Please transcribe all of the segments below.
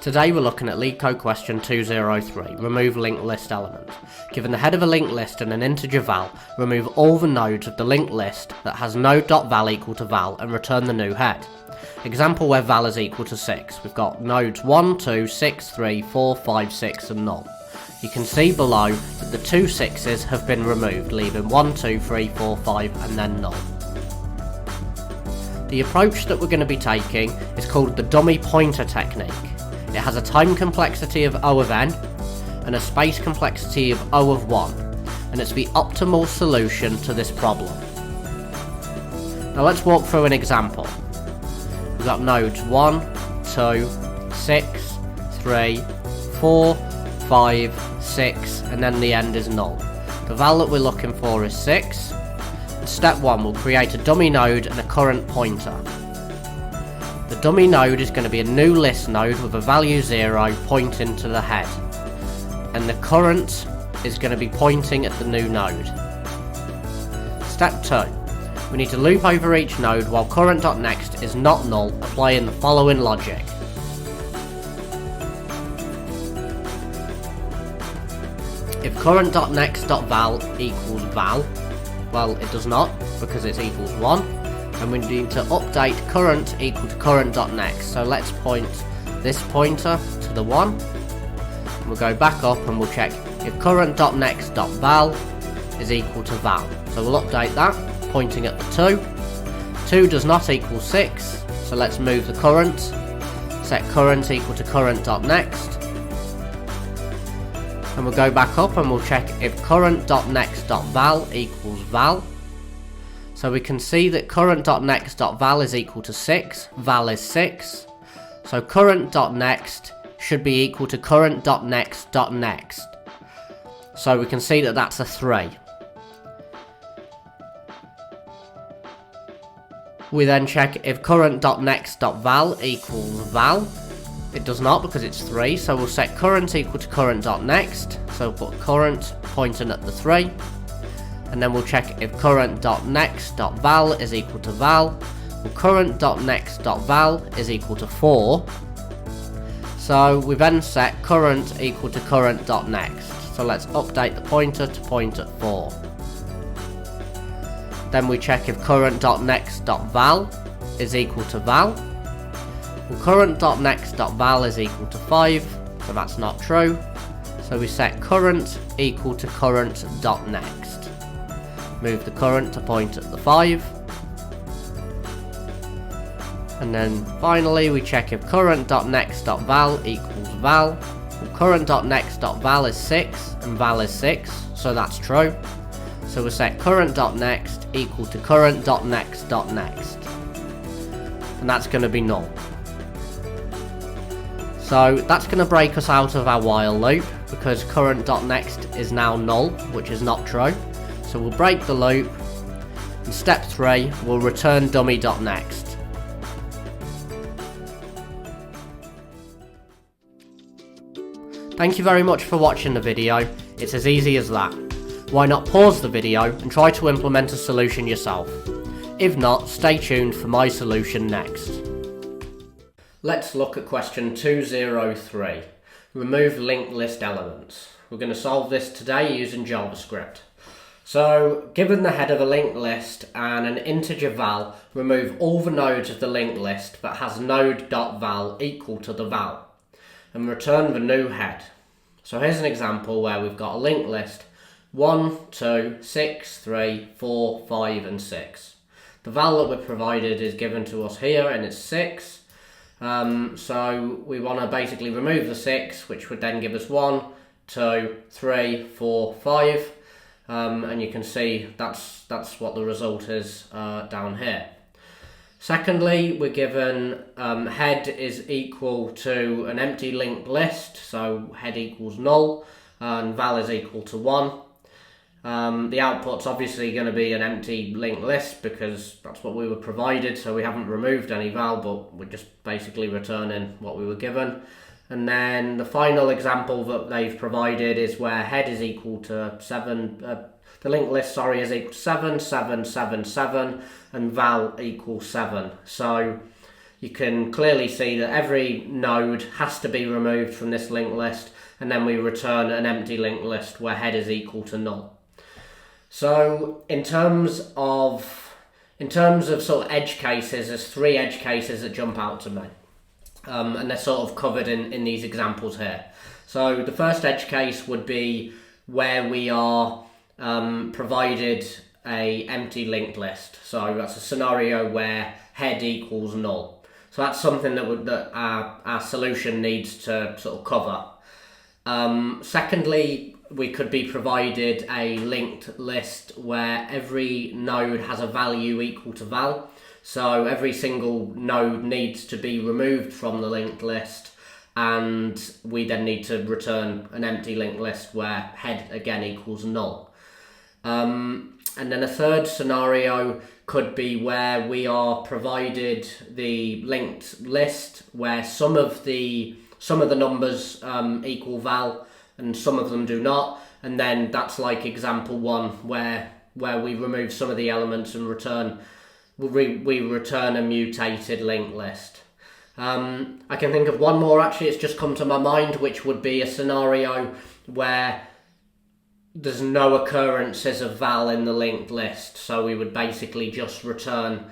Today we're looking at LeetCode question 203, remove linked list element. Given the head of a linked list and an integer val, remove all the nodes of the linked list that has node.val equal to val and return the new head. Example where val is equal to 6. We've got nodes 1, 2, 6, 3, 4, 5, 6 and null. You can see below that the two 6s have been removed, leaving 1, 2, 3, 4, 5 and then null. The approach that we're going to be taking is called the dummy pointer technique. It has a time complexity of O of n and a space complexity of O of 1, and it's the optimal solution to this problem. Now let's walk through an example. We've got nodes 1, 2, 6, 3, 4, 5, 6, and then the end is null. The val that we're looking for is 6. Step 1 will create a dummy node and a current pointer. The dummy node is going to be a new list node with a value 0 pointing to the head, and the current is going to be pointing at the new node. Step 2. We need to loop over each node while current.next is not null, applying the following logic. If current.next.val equals val, well, it does not, because it equals 1. And we need to update current equal to current.next. So let's point this pointer to the 1. And we'll go back up and we'll check if current.next.val is equal to val. So we'll update that, pointing at the 2. 2 does not equal 6, so let's move the current. Set current equal to current.next. And we'll go back up and we'll check if current.next.val equals val. So we can see that current.next.val is equal to 6, val is 6. So current.next should be equal to current.next.next. So we can see that that's a 3. We then check if current.next.val equals val. It does not because it's 3, so we'll set current equal to current.next. So we'll put current pointing at the 3. And then we'll check if current.next.val is equal to val. Well, current.next.val is equal to 4. So we then set current equal to current.next. So let's update the pointer to point at 4. Then we check if current.next.val is equal to val. Well, current.next.val is equal to 5, so that's not true. So we set current equal to current.next. Move the current to point at the 5. And then finally we check if current.next.val equals val. Well, current.next.val is 6 and val is 6, so that's true. So we set current.next equal to current.next.next. And that's going to be null. So that's going to break us out of our while loop because current.next is now null, which is not true. So we'll break the loop. In step 3, we'll return dummy.next. Thank you very much for watching the video. It's as easy as that. Why not pause the video and try to implement a solution yourself? If not, stay tuned for my solution next. Let's look at question 203. Remove linked list elements. We're going to solve this today using JavaScript. So, given the head of a linked list and an integer val, remove all the nodes of the linked list that has node.val equal to the val, and return the new head. So here's an example where we've got a linked list 1, 2, 6, 3, 4, 5 and 6. The val that we're provided is given to us here and it's 6. So we want to basically remove the 6, which would then give us 1, 2, 3, 4, 5. And you can see that's what the result is down here. Secondly, we're given head is equal to an empty linked list, so head equals null, and val is equal to 1. The output's obviously going to be an empty linked list because that's what we were provided, so we haven't removed any val, but we're just basically returning what we were given. And then the final example that they've provided is where head is equal to 7, the linked list, is equal to 7, 7, 7, 7, and val equals 7. So you can clearly see that every node has to be removed from this linked list, and then we return an empty linked list where head is equal to null. So in terms of sort of edge cases, there's 3 edge cases that jump out to me, and they're sort of covered in these examples here. So the first edge case would be where we are provided a empty linked list. So that's a scenario where head equals null. So that's something that our solution needs to sort of cover. Secondly, we could be provided a linked list where every node has a value equal to val. So every single node needs to be removed from the linked list, and we then need to return an empty linked list where head again equals null. And then a third scenario could be where we are provided the linked list where some of the numbers equal val and some of them do not, and then that's like example 1 where we remove some of the elements and we return a mutated linked list. I can think of one more actually, it's just come to my mind, which would be a scenario where there's no occurrences of val in the linked list, so we would basically just return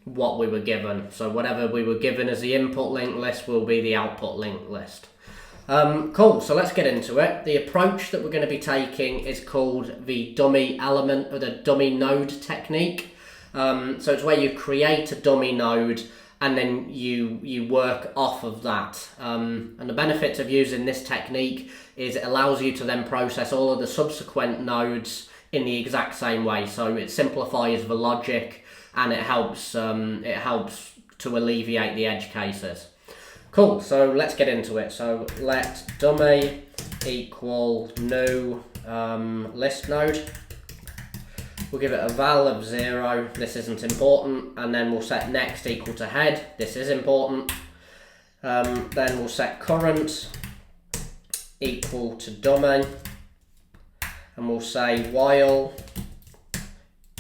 what we were given. So whatever we were given as the input linked list will be the output linked list. Cool, so let's get into it. The approach that we're going to be taking is called the dummy element or the dummy node technique. So it's where you create a dummy node and then you work off of that. And the benefits of using this technique is it allows you to then process all of the subsequent nodes in the exact same way. So it simplifies the logic and it helps to alleviate the edge cases. Cool, so let's get into it. So let dummy equal new list node. We'll give it a val of 0, this isn't important, and then we'll set next equal to head, this is important. Then we'll set current equal to dummy, and we'll say while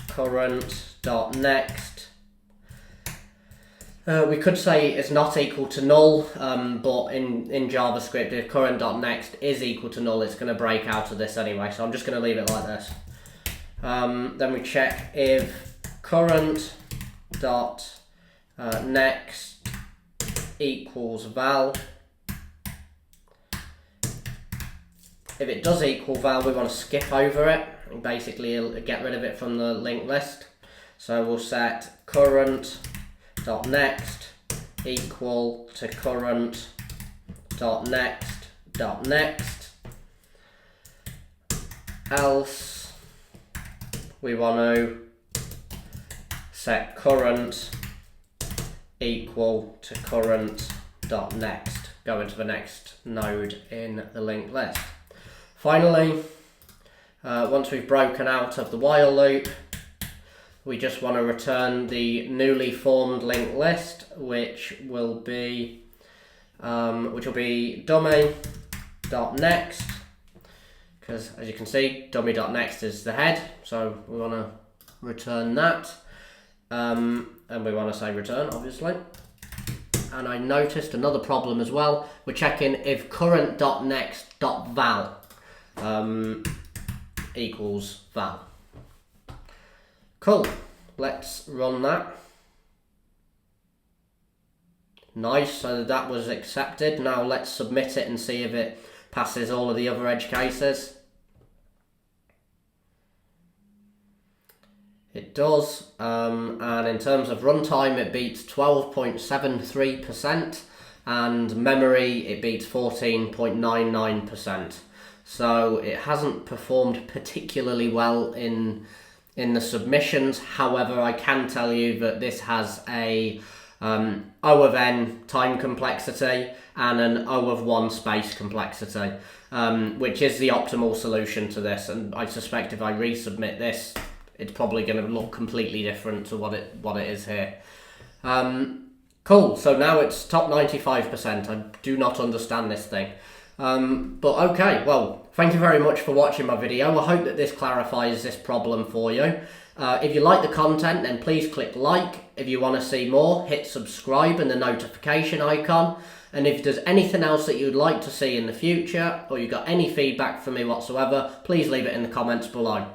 current.next. We could say it's not equal to null, but in JavaScript, if current.next is equal to null, it's going to break out of this anyway, so I'm just going to leave it like this. Then we check if current.next equals val. If it does equal val, we want to skip over it and basically get rid of it from the linked list. So we'll set current.next equal to current.next.next. Else we want to set current equal to current.next, going to the next node in the linked list. Finally, once we've broken out of the while loop, we just want to return the newly formed linked list, which will be dummy.next. Because as you can see, dummy.next is the head, so we want to return that, and we want to say return, obviously. And I noticed another problem as well. We're checking if current.next.val equals val. Cool, let's run that. Nice, so that was accepted. Now let's submit it and see if it passes all of the other edge cases. It does, and in terms of runtime it beats 12.73%, and memory it beats 14.99%. So it hasn't performed particularly well in the submissions. However, I can tell you that this has a O of n time complexity and an O of 1 space complexity, which is the optimal solution to this, and I suspect if I resubmit this, it's probably going to look completely different to what it is here. Cool, so now it's top 95%. I do not understand this thing. But okay, well, thank you very much for watching my video. I hope that this clarifies this problem for you. If you like the content, then please click like. If you want to see more, hit subscribe and the notification icon. And if there's anything else that you'd like to see in the future, or you've got any feedback for me whatsoever, please leave it in the comments below.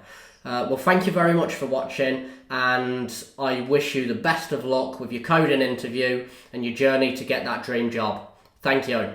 Well, thank you very much for watching, and I wish you the best of luck with your coding interview and your journey to get that dream job. Thank you.